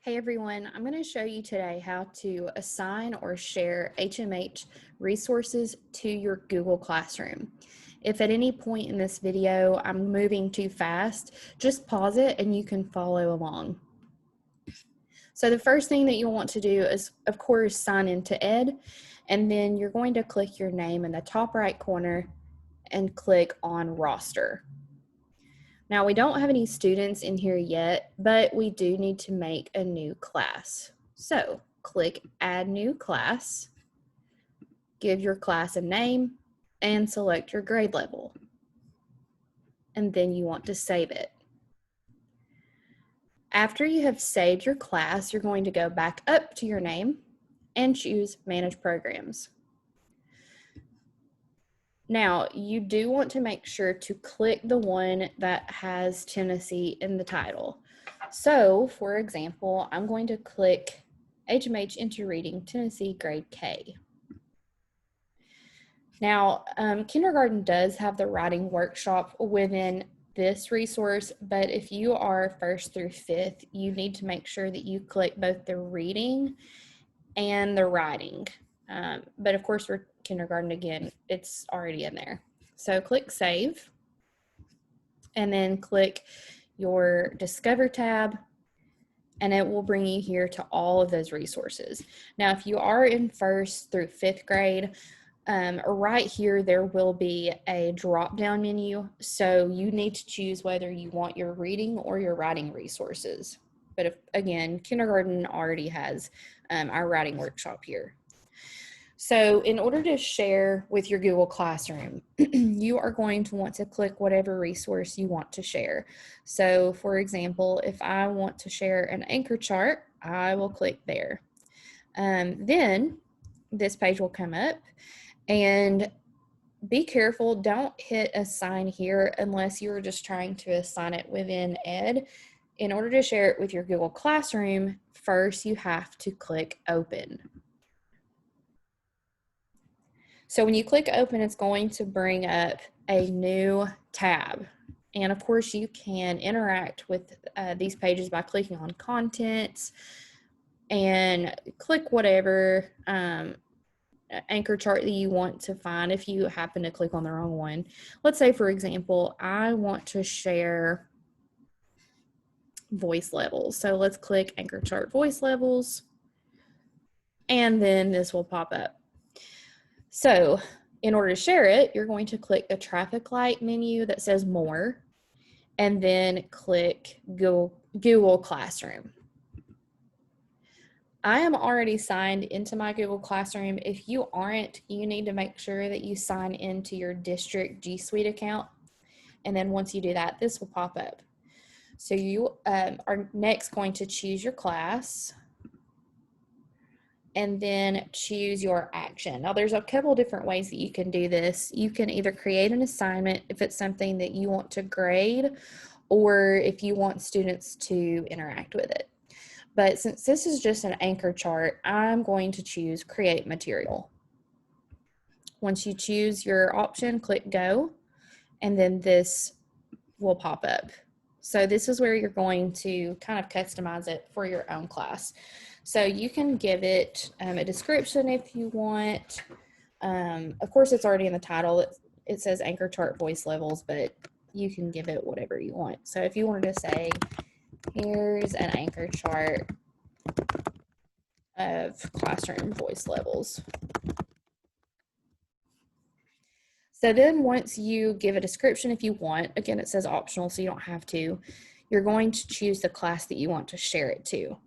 Hey everyone, I'm going to show you today how to assign or share HMH resources to your Google Classroom. If at any point in this video I'm moving too fast, just pause it and you can follow along. So the first thing that you'll want to do is, of course, sign into Ed, and then you're going to click your name in the top right corner and click on Roster. Now, we don't have any students in here yet, but we do need to make a new class. So click Add New Class, give your class a name, and select your grade level. And then you want to save it. After you have saved your class, you're going to go back up to your name and choose Manage Programs. Now, you do want to make sure to click the one that has Tennessee in the title. So, for example, I'm going to click HMH into Reading Tennessee Grade K. Now, kindergarten does have the writing workshop within this resource, but if you are 1st through 5th, you need to make sure that you click both the reading and the writing. But of course, for kindergarten, again, it's already in there. So click Save, and then click your Discover tab, and it will bring you here to all of those resources. Now, if you are in 1st through 5th grade, right here, there will be a drop-down menu, so you need to choose whether you want your reading or your writing resources. But if, again, kindergarten already has our writing workshop here. So in order to share with your Google Classroom, you are going to want to click whatever resource you want to share. So for example, if I want to share an anchor chart, I will click there. Then this page will come up, and be careful, don't hit assign here unless you're just trying to assign it within Ed. In order to share it with your Google Classroom, first you have to click open. So when you click open, it's going to bring up a new tab. And of course, you can interact with these pages by clicking on contents and click whatever anchor chart that you want to find if you happen to click on the wrong one. Let's say, for example, I want to share voice levels. So let's click anchor chart voice levels, and then this will pop up. So in order to share it, you're going to click the traffic light menu that says More, and then click Google Classroom. I am already signed into my Google Classroom. If you aren't, you need to make sure that you sign into your district G Suite account. And then once you do that, this will pop up. So you are next going to choose your class and then choose your action. Now there's a couple different ways that you can do this. You can either create an assignment if it's something that you want to grade, or if you want students to interact with it. But since this is just an anchor chart, I'm going to choose create material. Once you choose your option, click go, and then this will pop up. So this is where you're going to kind of customize it for your own class. So you can give it a description if you want. Of course, it's already in the title. It says anchor chart voice levels, but you can give it whatever you want. So if you wanted to say, here's an anchor chart of classroom voice levels. So then once you give a description if you want, again, it says optional, so you don't have to, you're going to choose the class that you want to share it to.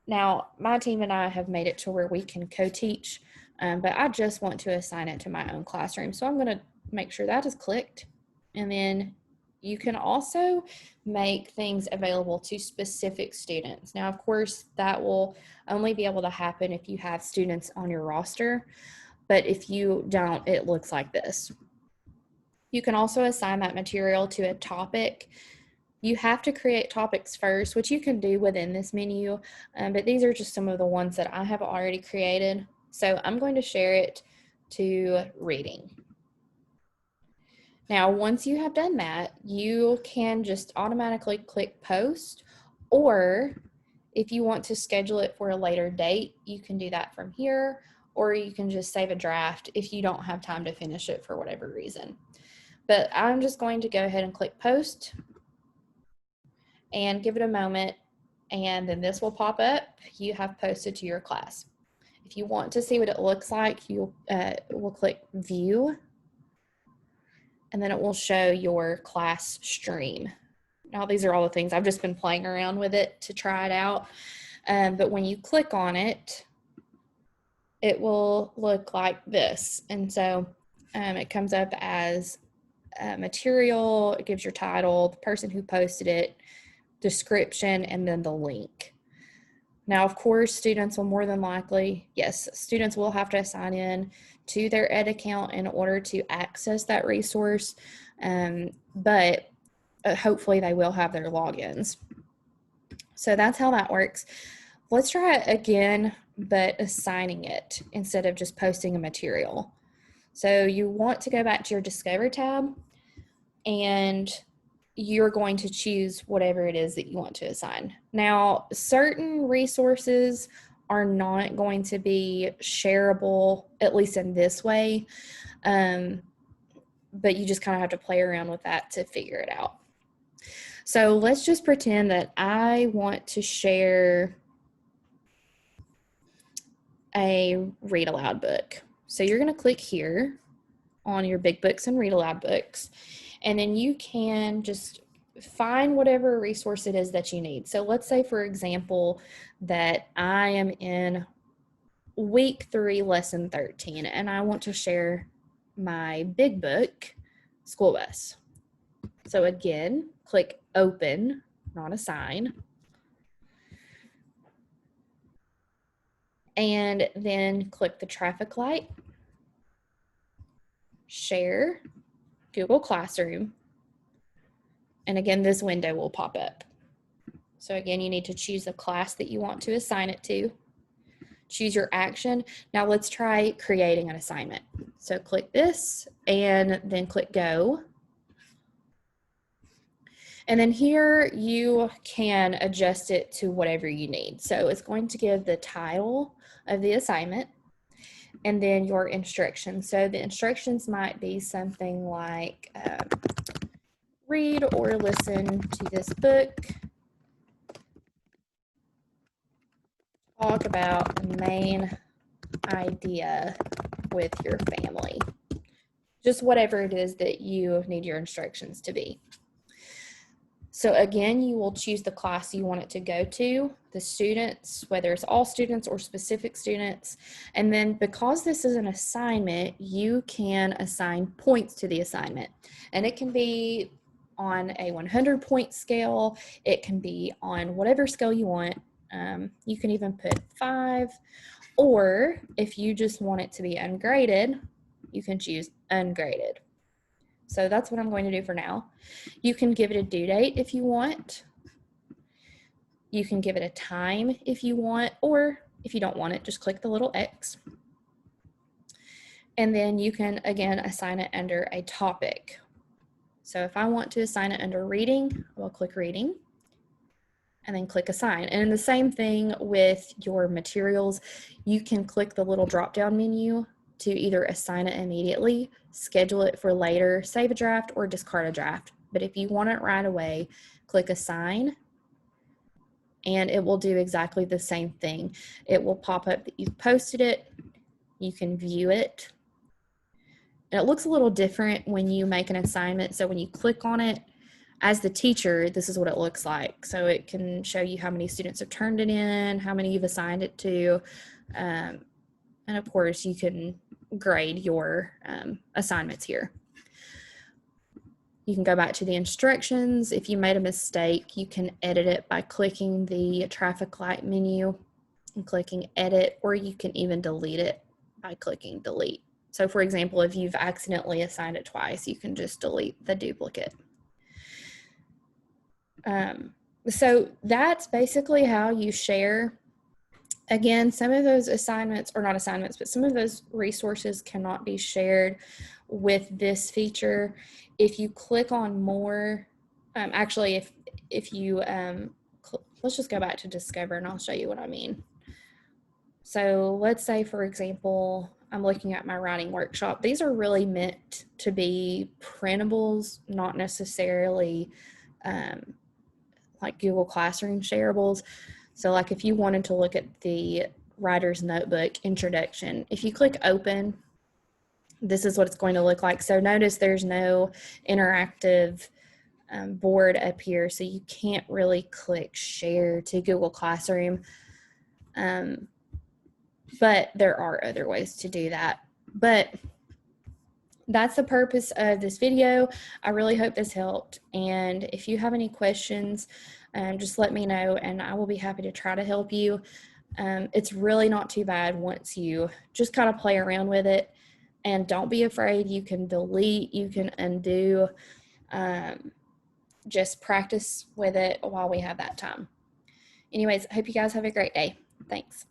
Now, my team and I have made it to where we can co-teach, but I just want to assign it to my own classroom. So I'm going to make sure that is clicked, and then you can also make things available to specific students. Now, of course, that will only be able to happen if you have students on your roster, but if you don't, it looks like this. You can also assign that material to a topic. You have to create topics first, which you can do within this menu, but these are just some of the ones that I have already created. So I'm going to share it to reading. Now, once you have done that, you can just automatically click post, or If you want to schedule it for a later date, you can do that from here, or you can just save a draft if you don't have time to finish it for whatever reason. But I'm just going to go ahead and click post and give it a moment, and then this will pop up. You have posted to your class. If you want to see what it looks like, you will click view, and then it will show your class stream. Now, these are all the things I've just been playing around with it to try it out. But when you click on it, it will look like this. And so it comes up as material, it gives your title, the person who posted it, description, and then the link. Now, of course, students will more than likely, yes, students will have to sign in to their Ed account in order to access that resource, but hopefully they will have their logins. So that's how that works. Let's try it again, but assigning it instead of just posting a material. So you want to go back to your Discover tab, and you're going to choose whatever it is that you want to assign. Now, certain resources are not going to be shareable, at least in this way, but you just kind of have to play around with that to figure it out. So let's just pretend that I want to share a read aloud book. So you're going to click here on your big books and read aloud books, and then you can just find whatever resource it is that you need. So let's say, for example, that I am in week 3, lesson 13, and I want to share my big book, School Bus. So again, click open, not assign. And then click the traffic light, share, Google Classroom, and again, this window will pop up. So again, you need to choose the class that you want to assign it to, choose your action. Now let's try creating an assignment. So click this and then click go. And then here you can adjust it to whatever you need. So it's going to give the title of the assignment and then your instructions. So the instructions might be something like read or listen to this book, talk about the main idea with your family. Just whatever it is that you need your instructions to be. So again, you will choose the class you want it to go to, the students, whether it's all students or specific students. And then because this is an assignment, you can assign points to the assignment. And it can be on a 100-point scale. It can be on whatever scale you want. You can even put 5. Or if you just want it to be ungraded, you can choose ungraded. So that's what I'm going to do for now. You can give it a due date if you want. You can give it a time if you want, or if you don't want it, just click the little X. And then you can, again, assign it under a topic. So if I want to assign it under reading, I will click reading and then click assign. And the same thing with your materials. You can click the little drop-down menu to either assign it immediately, schedule it for later, save a draft, or discard a draft. But if you want it right away, click assign, and it will do exactly the same thing. It will pop up that you've posted it, you can view it. And it looks a little different when you make an assignment. So when you click on it, as the teacher, this is what it looks like. So it can show you how many students have turned it in, how many you've assigned it to, and of course you can grade your assignments here. You can go back to the instructions. If you made a mistake, you can edit it by clicking the traffic light menu and clicking edit, or you can even delete it by clicking delete. So for example, if you've accidentally assigned it twice, you can just delete the duplicate. So that's basically how you share. Again, some of those assignments, or not assignments, but some of those resources cannot be shared with this feature. If you click on more, actually, if you let's just go back to Discover and I'll show you what I mean. So let's say, for example, I'm looking at my writing workshop. These are really meant to be printables, not necessarily like Google Classroom shareables. So like if you wanted to look at the Writer's Notebook introduction, if you click open, this is what it's going to look like. So notice there's no interactive board up here, so you can't really click share to Google Classroom. But there are other ways to do that. But that's the purpose of this video. I really hope this helped. And if you have any questions, just let me know and I will be happy to try to help you. It's really not too bad once you just kind of play around with it. And don't be afraid. You can delete, you can undo. Just practice with it while we have that time. Anyways, I hope you guys have a great day. Thanks.